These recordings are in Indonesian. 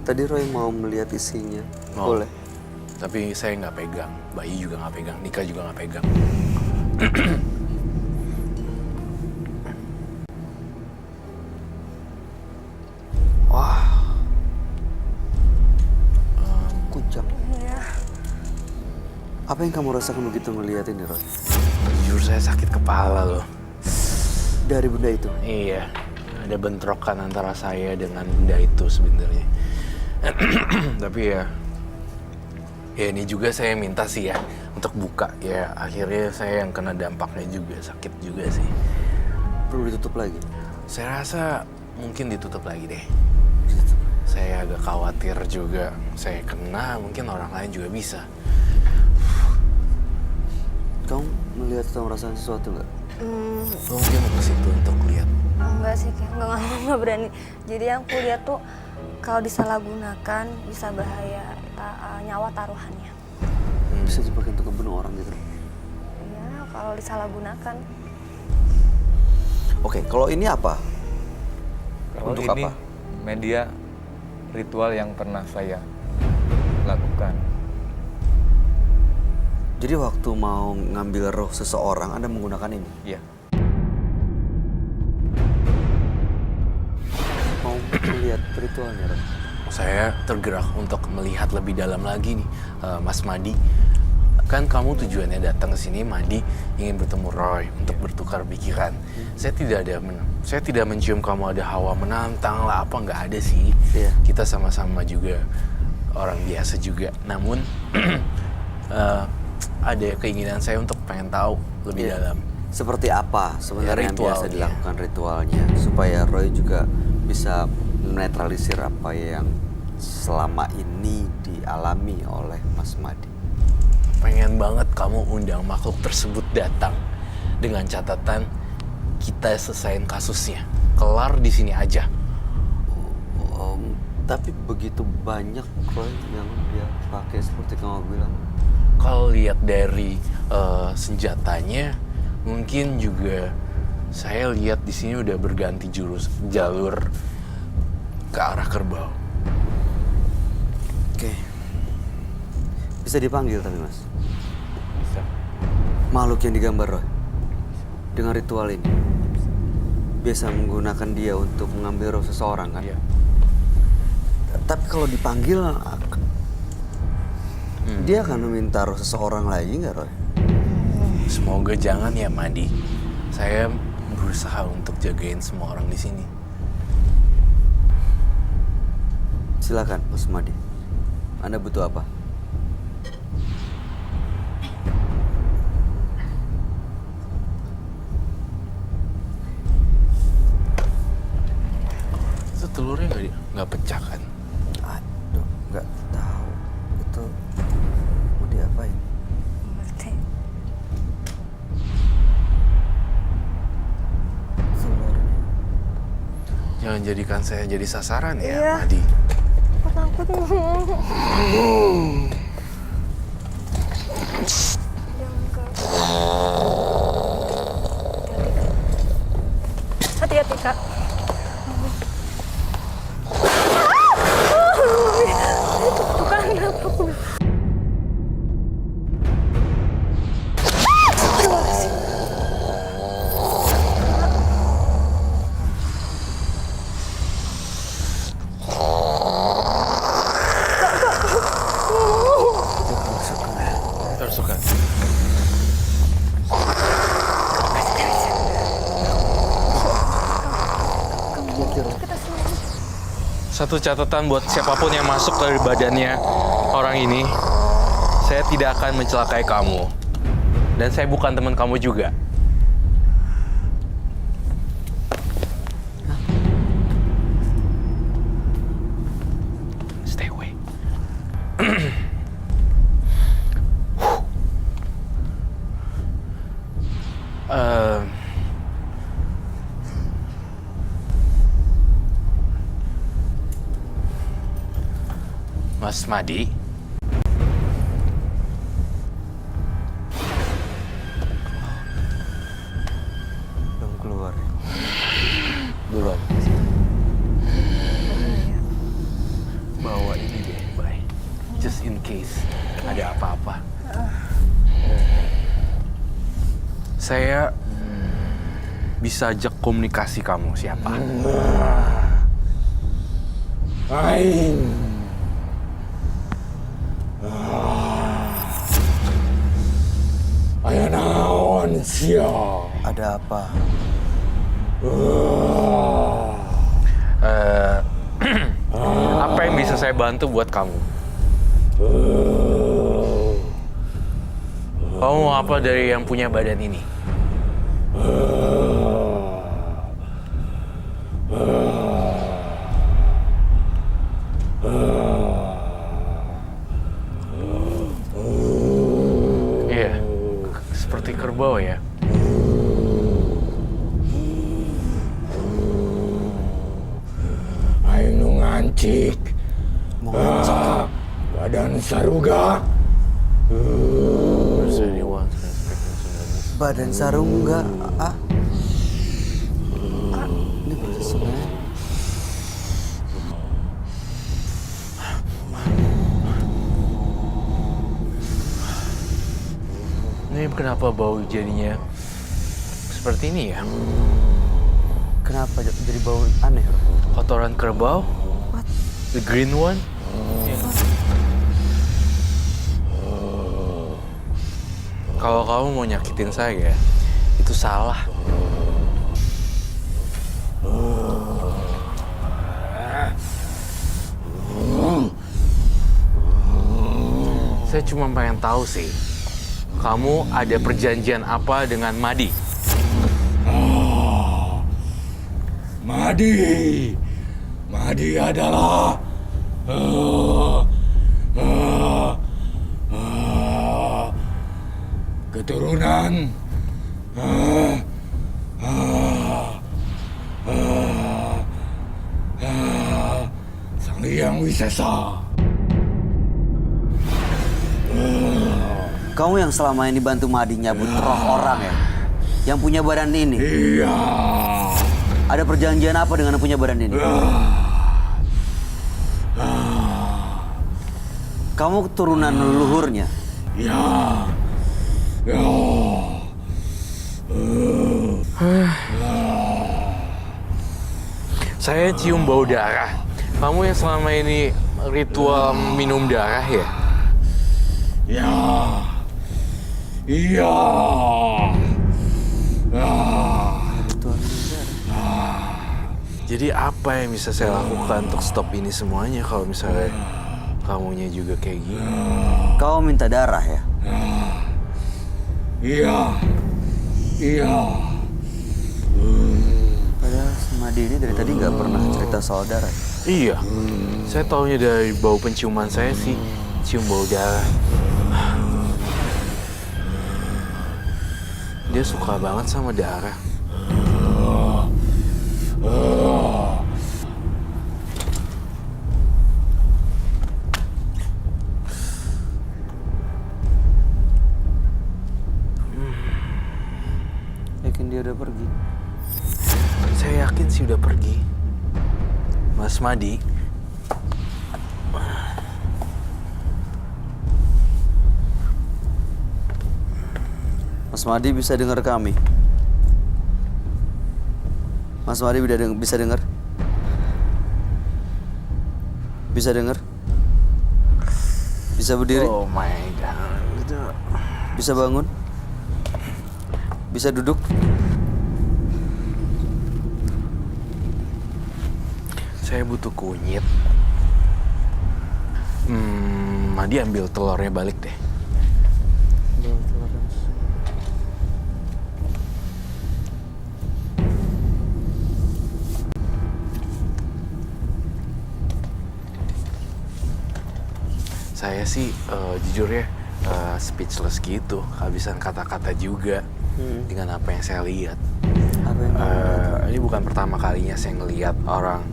Tadi Roy mau melihat isinya. Mau. Boleh. Tapi saya nggak pegang, Bayi juga nggak pegang, Nika juga nggak pegang. Wah. Kujang. Iya. Apa yang kamu rasakan begitu melihat ini, Roy? Jujur saya sakit kepala loh. Dari benda itu? Iya, ada bentrokan antara saya dengan benda itu sebenarnya. Tapi ya ini juga saya minta sih ya untuk buka. Ya akhirnya saya yang kena dampaknya juga, sakit juga sih. Perlu ditutup lagi? Saya rasa mungkin ditutup lagi deh. Saya agak khawatir juga, saya kena, mungkin orang lain juga bisa. Kamu melihat atau merasakan sesuatu nggak? Lo mungkin mau ke situ untuk lihat. Enggak sih, kayak enggak berani. Jadi yang aku lihat tuh kalau disalahgunakan bisa bahaya nyawa taruhannya. Bisa dipakai untuk membunuh orang gitu? Iya, kalau disalahgunakan. Oke, kalau ini apa? Kalau Untuk ini apa? media ritual yang pernah saya lakukan. Jadi waktu mau ngambil roh seseorang, Anda menggunakan ini? Iya. Mau melihat ritualnya, Roy? Saya tergerak untuk melihat lebih dalam lagi nih, Mas Madi. Kan kamu tujuannya datang ke sini, Madi ingin bertemu Roy untuk bertukar pikiran. Saya tidak mencium kamu ada hawa menantang lah, apa nggak ada sih. Iya. Kita sama-sama juga orang biasa juga. Namun ada keinginan saya untuk pengen tahu lebih Iya. dalam. Seperti apa sebenarnya yang biasa ritualnya. dilakukan ritualnya supaya Roy juga bisa menetralisir apa yang selama ini dialami oleh Mas Madi. Pengen banget kamu undang makhluk tersebut datang dengan catatan kita selesain kasusnya, kelar di sini aja. Tapi begitu banyak Roy yang dia pakai seperti kamu bilang. Kalau lihat dari senjatanya, mungkin juga saya lihat di sini udah berganti jalur ke arah kerbau. Oke. Bisa dipanggil tapi Mas? Bisa. Makhluk yang digambar Roy dengan ritual ini biasa menggunakan dia untuk mengambil roh seseorang kan? Iya. Tapi kalau dipanggil, dia akan meminta roh seseorang lagi nggak, Roy? Semoga jangan ya, Madi. Saya berusaha untuk jagain semua orang di sini. Silakan, Mas Madi. Anda butuh apa? Itu telurnya nggak pecah kan? Aduh, nggak tahu. Itu mau diapain? Berarti Telurnya. Jangan jadikan saya jadi sasaran ya, Iya. Madi. aku takut. Jangan Kak. Hati-hati Kak. Itu kan kenapa aku? Tersuka. Satu catatan buat siapapun yang masuk dari badannya orang ini, saya tidak akan mencelakai kamu. Dan saya bukan teman kamu juga. Stay away. Mas Madi, Belum keluar ya? belum. Bawa Saya bisa ajak komunikasi kamu siapa? Aing. Aya naon sia? Ada apa? Apa yang bisa saya bantu buat kamu? Kamu mau apa dari yang punya badan ini? Iya, seperti kerbau ya. Aing nu ngancik. Badan saruga. Badan sarung enggak? Ini proses sebenarnya. Ini kenapa bau jadinya seperti ini ya? Kenapa jadi bau aneh? Kotoran kerbau? The green one? Kalau kamu mau nyakitin saya, itu salah. Saya cuma pengen tahu sih, kamu ada perjanjian apa dengan Madi? Madi adalah keturunan Sang Hyang Wisesa. Kamu yang selama ini bantu Madi nyabut roh orang ya? Yang punya badan ini? Iya. Ada perjanjian apa dengan yang punya badan ini? Kamu keturunan leluhurnya? Ya. Ya. Saya cium bau darah. Kamu yang selama ini ritual minum darah ya? Ya. Iya. Jadi apa yang bisa saya lakukan untuk stop ini semuanya kalau misalnya kamunya juga kayak gini? Kau minta darah ya? Iya. Iya. Padahal si Madi ini dari tadi nggak pernah cerita soal darah. Iya, saya taunya dari bau penciuman saya sih, cium bau darah. Dia suka banget sama darah. Yakin dia udah pergi? Saya yakin sih udah pergi. Mas Madi. Mas Madi bisa dengar kami? Mas Madi bisa dengar? Bisa dengar? Bisa berdiri? Oh my god. Bisa bangun? Bisa duduk? Saya butuh kunyit. Madi ambil telurnya balik deh. Saya sih jujur ya speechless gitu, kehabisan kata-kata juga dengan apa yang saya lihat. Apa yang Ini bukan pertama kalinya saya ngelihat orang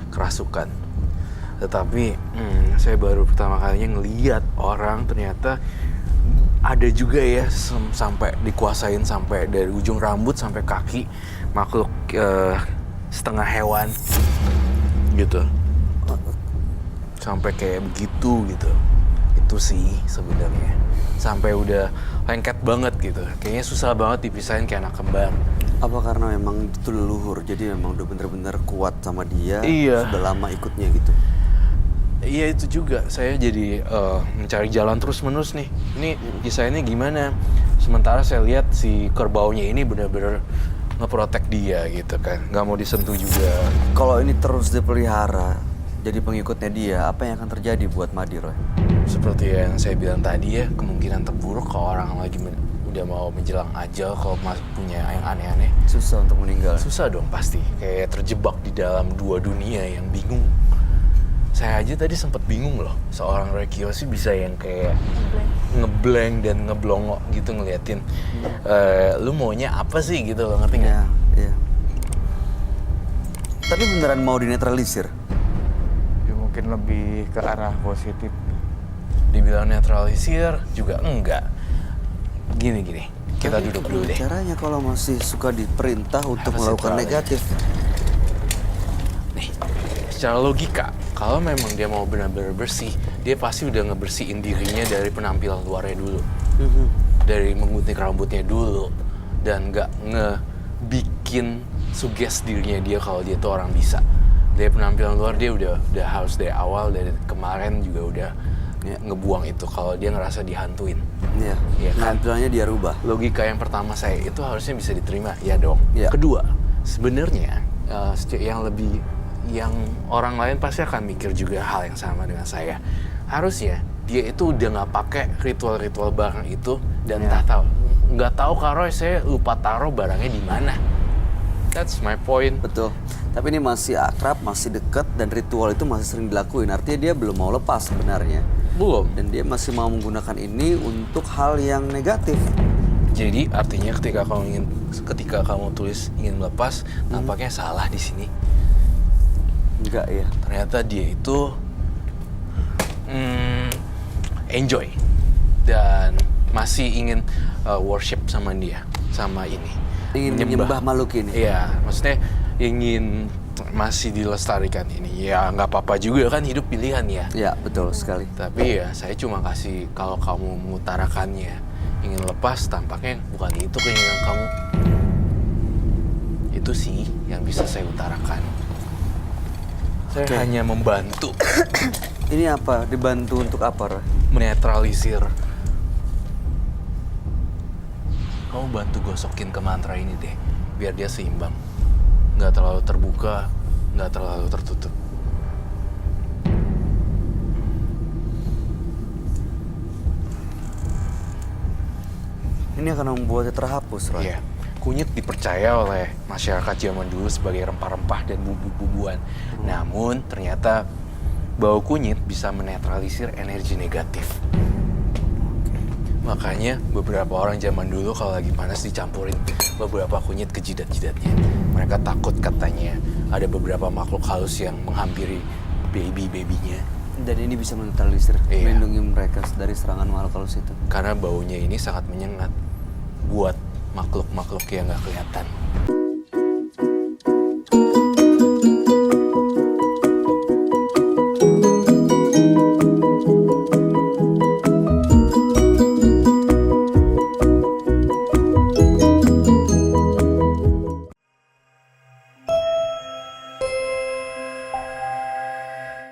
kerasukan, tetapi saya baru pertama kalinya ngelihat orang ternyata ada juga ya sampai dikuasain sampai dari ujung rambut sampai kaki makhluk setengah hewan gitu. Sampai kayak begitu gitu. itu sih sebenarnya. Sampai udah lengket banget gitu. Kayaknya susah banget dipisahin kayak anak kembar. Apa karena memang itu leluhur, jadi memang udah bener-bener kuat sama dia, Iya. sudah lama ikutnya gitu. Iya itu juga, saya jadi mencari jalan terus-menerus nih. Ini desainnya gimana? Sementara saya lihat si kerbaunya ini benar-benar ngeprotek dia gitu kan, nggak mau disentuh juga. Kalau ini terus dipelihara, jadi pengikutnya dia, apa yang akan terjadi buat Madi, Roy? Seperti yang saya bilang tadi ya, kemungkinan terburuk kalau orang lagi udah mau menjelang ajal, kalau punya yang aneh-aneh, Susah untuk meninggal. susah dong pasti. Kayak terjebak di dalam dua dunia yang bingung. Saya aja tadi sempat bingung loh, seorang Roy Kiyoshi bisa yang kayak ngeblank dan ngeblongok gitu ngeliatin lu maunya apa sih gitu loh, ngerti nggak? Iya, iya. Tapi beneran mau dinetralisir? Ya mungkin lebih ke arah positif. Dibilang netralisir juga enggak. Gini, kita Tapi duduk dulu deh. Caranya kalau masih suka diperintah untuk Apa sih melakukan caranya? negatif. Nih, secara logika, kalau memang dia mau benar-benar bersih, dia pasti udah ngebersihin dirinya dari penampilan luarnya dulu. Dari menggunting rambutnya dulu. Dan nggak ngebikin suges dirinya dia kalau dia tuh orang bisa. Dari penampilan luar dia udah harus dari awal, dari kemarin juga udah ngebuang itu kalau dia ngerasa dihantuin. Iya. Iya kan? Penampilannya dia rubah. Logika yang pertama saya itu harusnya bisa diterima, ya dong. Iya. Kedua, sebenarnya yang orang lain pasti akan mikir juga hal yang sama dengan saya. Harusnya dia itu udah nggak pakai ritual-ritual barang itu dan nggak tahu Kak Roy, saya lupa taruh barangnya di mana. That's my point. Betul. Tapi ini masih akrab, masih dekat, dan ritual itu masih sering dilakuin. Artinya dia belum mau lepas sebenarnya. Belum. Dan dia masih mau menggunakan ini untuk hal yang negatif. Jadi artinya ketika kamu tulis ingin melepas, nampaknya salah di sini. Enggak ya. Ternyata dia itu enjoy dan masih ingin worship sama dia, sama ini. Ingin menyembah makhluk ini. Iya, maksudnya ingin masih dilestarikan ini. Ya nggak apa-apa juga kan, hidup pilihan ya. Ya, betul sekali. Tapi ya saya cuma kasih, kalau kamu mengutarakannya ingin lepas, tampaknya bukan itu keinginan kamu. Itu sih yang bisa saya utarakan. Saya Oke. hanya membantu Ini apa? Dibantu untuk apa, Roy? menetralisir. Kamu bantu gosokin ke mantra ini deh, biar dia seimbang. Nggak terlalu terbuka, nggak terlalu tertutup. Ini akan membuatnya terhapus, Roy. Iya. Kunyit dipercaya oleh masyarakat zaman dulu sebagai rempah-rempah dan bumbu-bumbuan. Namun ternyata bau kunyit bisa menetralisir energi negatif. Makanya beberapa orang zaman dulu kalau lagi panas dicampurin beberapa kunyit ke jidat-jidatnya. Mereka takut katanya ada beberapa makhluk halus yang menghampiri baby-babynya. Dan ini bisa menetralisir, Iya. melindungi mereka dari serangan makhluk halus itu. Karena baunya ini sangat menyengat buat makhluk-makhluk yang nggak kelihatan.